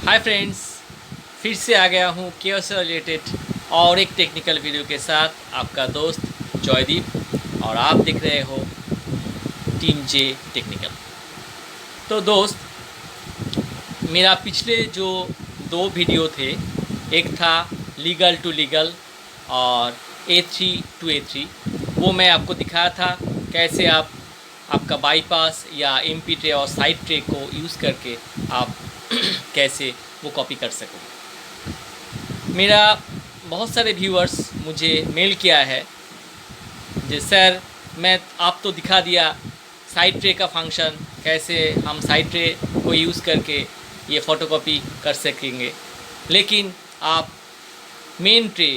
Hi friends, फिर से आ गया हूँ केओस से रिलेटेड और एक टेक्निकल वीडियो के साथ। आपका दोस्त जॉयदीप और आप देख रहे हो टीम जे टेक्निकल। तो दोस्त, मेरा पिछले जो दो वीडियो थे, एक था लीगल टू लीगल और A3 to A3, वो मैं आपको दिखाया था कैसे आप आपका बाईपास या MP ट्रे और साइड ट्रे को यूज़ करके आप कैसे वो कॉपी कर सकोगे। मेरा बहुत सारे व्यूअर्स मुझे मेल किया है जी सर, मैं आप तो दिखा दिया साइड ट्रे का फंक्शन, कैसे हम साइड ट्रे को यूज़ करके ये फ़ोटोकॉपी कर सकेंगे, लेकिन आप मेन ट्रे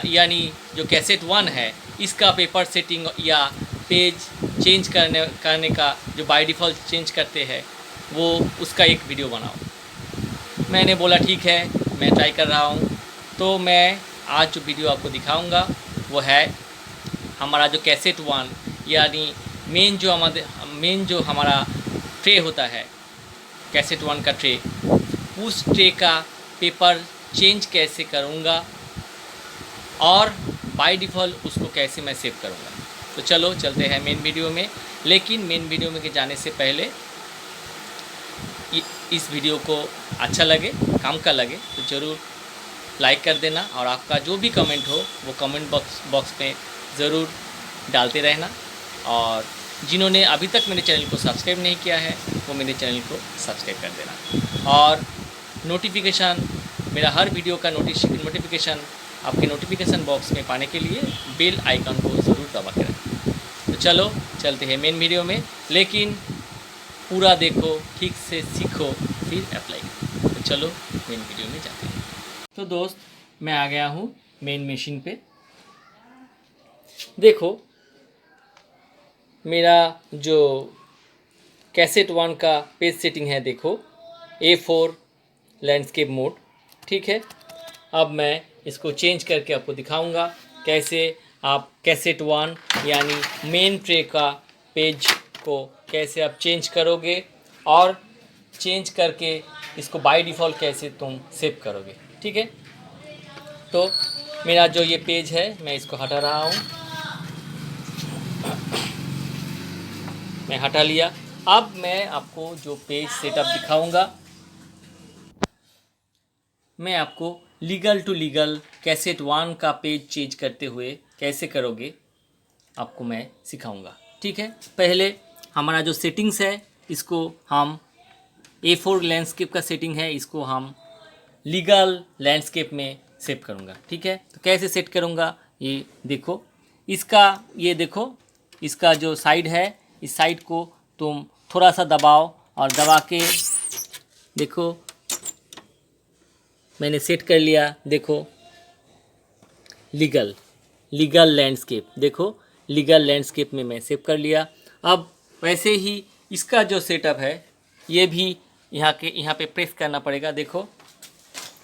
यानी जो कैसेट 1 है इसका पेपर सेटिंग या पेज चेंज करने का जो बाय डिफ़ॉल्ट चेंज करते हैं वो उसका एक वीडियो बनाओ। मैंने बोला ठीक है, मैं ट्राई कर रहा हूँ। तो मैं आज जो वीडियो आपको दिखाऊंगा वो है हमारा जो कैसेट 1 यानी मेन जो हमारा ट्रे होता है, कैसेट 1 का ट्रे, उस ट्रे का पेपर चेंज कैसे करूँगा और बाय डिफ़ॉल्ट उसको कैसे मैं सेव करूँगा। तो चलो चलते हैं मेन वीडियो में। लेकिन मेन वीडियो में जाने से पहले इस वीडियो को अच्छा लगे, काम का लगे तो ज़रूर लाइक कर देना और आपका जो भी कमेंट हो वो कमेंट बॉक्स में ज़रूर डालते रहना। और जिन्होंने अभी तक मेरे चैनल को सब्सक्राइब नहीं किया है वो मेरे चैनल को सब्सक्राइब कर देना और नोटिफिकेशन, मेरा हर वीडियो का नोटिफिकेशन आपके नोटिफिकेशन बॉक्स में पाने के लिए बेल आइकन को ज़रूर दबा के रखें। तो चलो चलते हैं मेन वीडियो में, लेकिन पूरा देखो, ठीक से सीखो, फिर अप्लाई करो। तो चलो मेन वीडियो में जाते हैं। तो दोस्त, मैं आ गया हूँ मेन मशीन पे। देखो, मेरा जो कैसेट 1 का पेज सेटिंग है, देखो A4 लैंडस्केप मोड, ठीक है। अब मैं इसको चेंज करके आपको दिखाऊंगा कैसे आप कैसेट 1 यानी मेन ट्रे का पेज को कैसे आप चेंज करोगे और चेंज करके इसको बाय डिफ़ॉल्ट कैसे तुम सेव करोगे, ठीक है। तो मेरा जो ये पेज है मैं इसको हटा रहा हूँ, मैं हटा लिया। अब मैं आपको जो पेज सेटअप दिखाऊंगा, मैं आपको लीगल टू लीगल कैसेट 1 का पेज चेंज करते हुए कैसे करोगे आपको मैं सिखाऊंगा, ठीक है। पहले हमारा जो सेटिंग्स है इसको हम A4 लैंडस्केप का सेटिंग है, इसको हम लीगल लैंडस्केप में सेव करूंगा, ठीक है। तो कैसे सेट करूंगा ये देखो, ये देखो, इसका जो साइड है इस साइड को तुम थोड़ा सा दबाओ और दबा के देखो मैंने सेट कर लिया। देखो लीगल लैंडस्केप, देखो लीगल लैंडस्केप में मैं सेव कर लिया। अब वैसे ही इसका जो सेटअप है ये भी यहाँ पे प्रेस करना पड़ेगा। देखो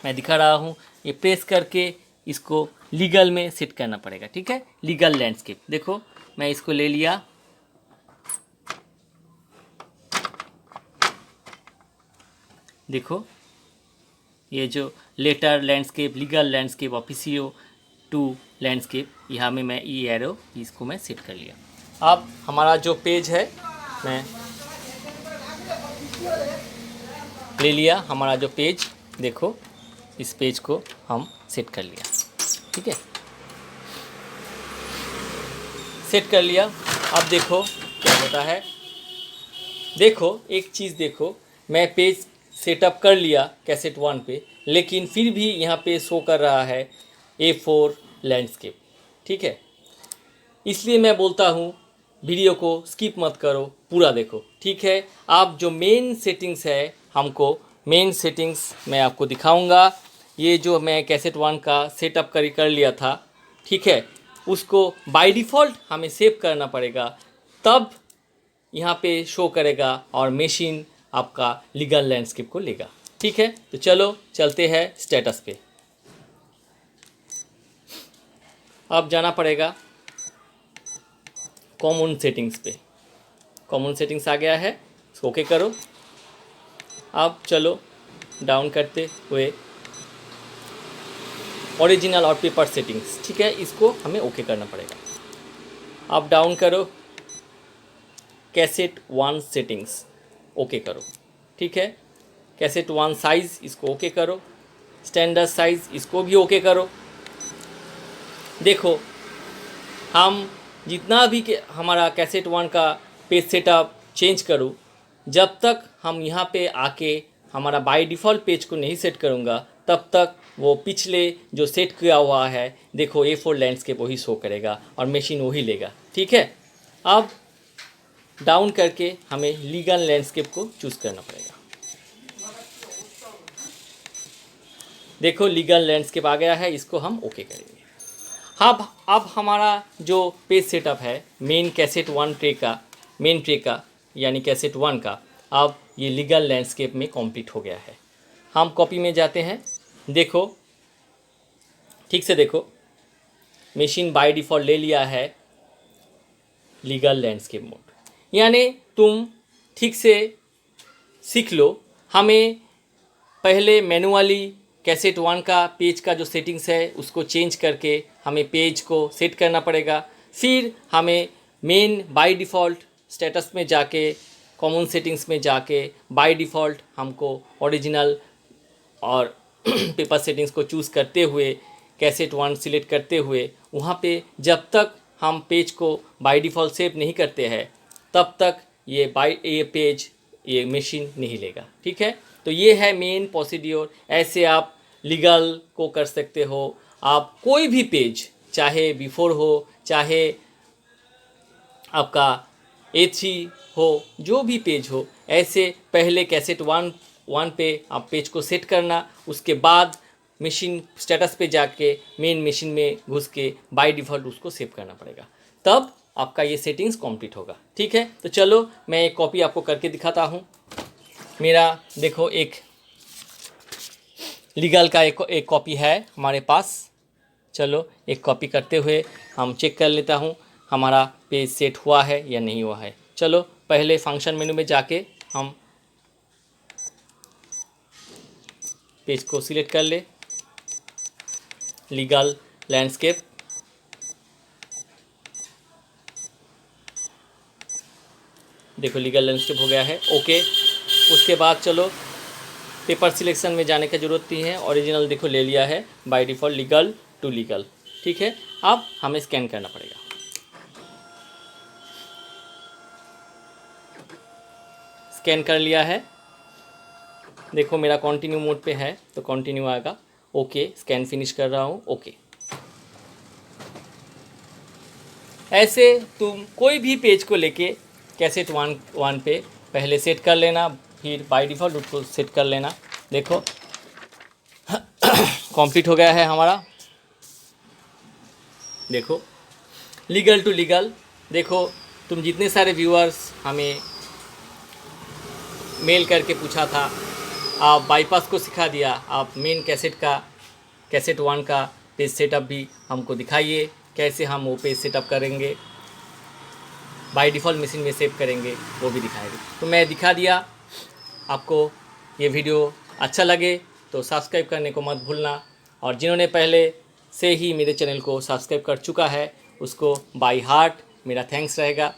मैं दिखा रहा हूँ, ये प्रेस करके इसको लीगल में सेट करना पड़ेगा, ठीक है। लीगल लैंडस्केप, देखो मैं इसको ले लिया, देखो ये जो लेटर लैंडस्केप, लीगल लैंडस्केप, ऑफिसियो टू लैंडस्केप, यहाँ में मैं ई एरो इसको मैं सेट कर लिया। अब हमारा जो पेज है मैं ले लिया, हमारा जो पेज देखो इस पेज को हम सेट कर लिया, ठीक है, सेट कर लिया। अब देखो क्या होता है, देखो एक चीज़ देखो, मैं पेज सेटअप कर लिया कैसेट 1 पे, लेकिन फिर भी यहाँ पे शो कर रहा है A4 लैंडस्केप, ठीक है। इसलिए मैं बोलता हूँ वीडियो को स्किप मत करो, पूरा देखो, ठीक है। आप जो मेन सेटिंग्स है, हमको मेन सेटिंग्स मैं आपको दिखाऊंगा। ये जो मैं कैसेट 1 का सेटअप कर लिया था, ठीक है, उसको बाय डिफ़ॉल्ट हमें सेव करना पड़ेगा, तब यहाँ पे शो करेगा और मशीन आपका लीगल लैंडस्केप को लेगा, ठीक है। तो चलो चलते हैं स्टेटस पे। अब जाना पड़ेगा कॉमन सेटिंग्स पे, कॉमन सेटिंग्स आ गया है, इसको ओके करो। अब चलो डाउन करते हुए ओरिजिनल और पेपर सेटिंग्स, ठीक है, इसको हमें ओके करना पड़ेगा। अब डाउन करो, कैसेट 1 सेटिंग्स ओके करो, ठीक है। कैसेट 1 साइज़ इसको ओके करो, स्टैंडर्ड साइज़ इसको भी ओके करो। देखो हम जितना भी हमारा कैसेट 1 का पेज सेटअप चेंज करूँ, जब तक हम यहाँ पे आके हमारा बाय डिफ़ॉल्ट पेज को नहीं सेट करूँगा, तब तक वो पिछले जो सेट किया हुआ है, देखो A4 लैंडस्केप वही शो करेगा और मशीन वही लेगा, ठीक है। अब डाउन करके हमें लीगल लैंडस्केप को चूज़ करना पड़ेगा। देखो लीगल लैंडस्केप आ गया है, इसको हम ओके करेंगे। अब हमारा जो पेज सेटअप है मेन कैसेट 1 ट्रे का, मेन ट्रे का यानी कैसेट 1 का, अब ये लीगल लैंडस्केप में कंप्लीट हो गया है। हम कॉपी में जाते हैं, देखो ठीक से देखो, मशीन बाय डिफ़ॉल्ट ले लिया है लीगल लैंडस्केप मोड। यानी तुम ठीक से सीख लो, हमें पहले मैनुअली कैसेट 1 का पेज का जो सेटिंग्स है उसको चेंज करके हमें पेज को सेट करना पड़ेगा। फिर हमें मेन बाय डिफ़ॉल्ट स्टेटस में जाके, कॉमन सेटिंग्स में जाके बाय डिफ़ॉल्ट हमको ओरिजिनल और पेपर सेटिंग्स को चूज़ करते हुए कैसेट 1 सिलेक्ट करते हुए वहाँ पे जब तक हम पेज को बाय डिफ़ॉल्ट सेव नहीं करते हैं, तब तक ये पेज ये मशीन नहीं लेगा, ठीक है। तो ये है मेन प्रोसीड्योर। ऐसे आप लीगल को कर सकते हो। आप कोई भी पेज, चाहे बिफोर हो, चाहे आपका A3 हो, जो भी पेज हो, ऐसे पहले कैसेट 1 पे आप पेज को सेट करना, उसके बाद मशीन स्टेटस पे जाके मेन मशीन में घुस के बाय डिफ़ॉल्ट उसको सेव करना पड़ेगा, तब आपका ये सेटिंग्स कंप्लीट होगा, ठीक है। तो चलो मैं एक कॉपी आपको करके दिखाता हूँ। मेरा देखो एक लीगल का एक कॉपी है हमारे पास। चलो एक कॉपी करते हुए हम चेक कर लेता हूँ हमारा पेज सेट हुआ है या नहीं हुआ है। चलो पहले फंक्शन मेनू में जाके हम पेज को सिलेक्ट कर ले, लीगल लैंडस्केप, देखो लीगल लैंडस्केप हो गया है, ओके। उसके बाद चलो पेपर सिलेक्शन में जाने की ज़रूरत नहीं है, ओरिजिनल देखो ले लिया है by default legal to legal, ठीक है। अब हमें स्कैन करना पड़ेगा। स्कैन कर लिया है, देखो मेरा कंटिन्यू मोड पे है तो कंटिन्यू आएगा, ओके। स्कैन फिनिश कर रहा हूँ, ओके। ऐसे तुम कोई भी पेज को लेके कैसेट 1 पे पहले सेट कर लेना, फिर बाय डिफ़ॉल्ट उसको सेट कर लेना। देखो कंप्लीट हो गया है हमारा, देखो लीगल टू लीगल। देखो तुम जितने सारे व्यूअर्स हमें मेल करके पूछा था, आप बाईपास को सिखा दिया, आप मेन कैसेट 1 का पेज सेटअप भी हमको दिखाइए, कैसे हम वो पेज सेटअप करेंगे, बाय डिफ़ॉल्ट मशीन में सेव करेंगे, वो भी दिखाएंगे। तो मैं दिखा दिया। आपको ये वीडियो अच्छा लगे तो सब्सक्राइब करने को मत भूलना, और जिन्होंने पहले से ही मेरे चैनल को सब्सक्राइब कर चुका है उसको बाय हार्ट मेरा थैंक्स रहेगा।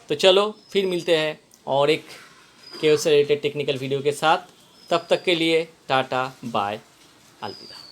तो चलो फिर मिलते हैं और एक केओ से रिलेटेड टेक्निकल वीडियो के साथ। तब तक के लिए टाटा बाय, अलविदा।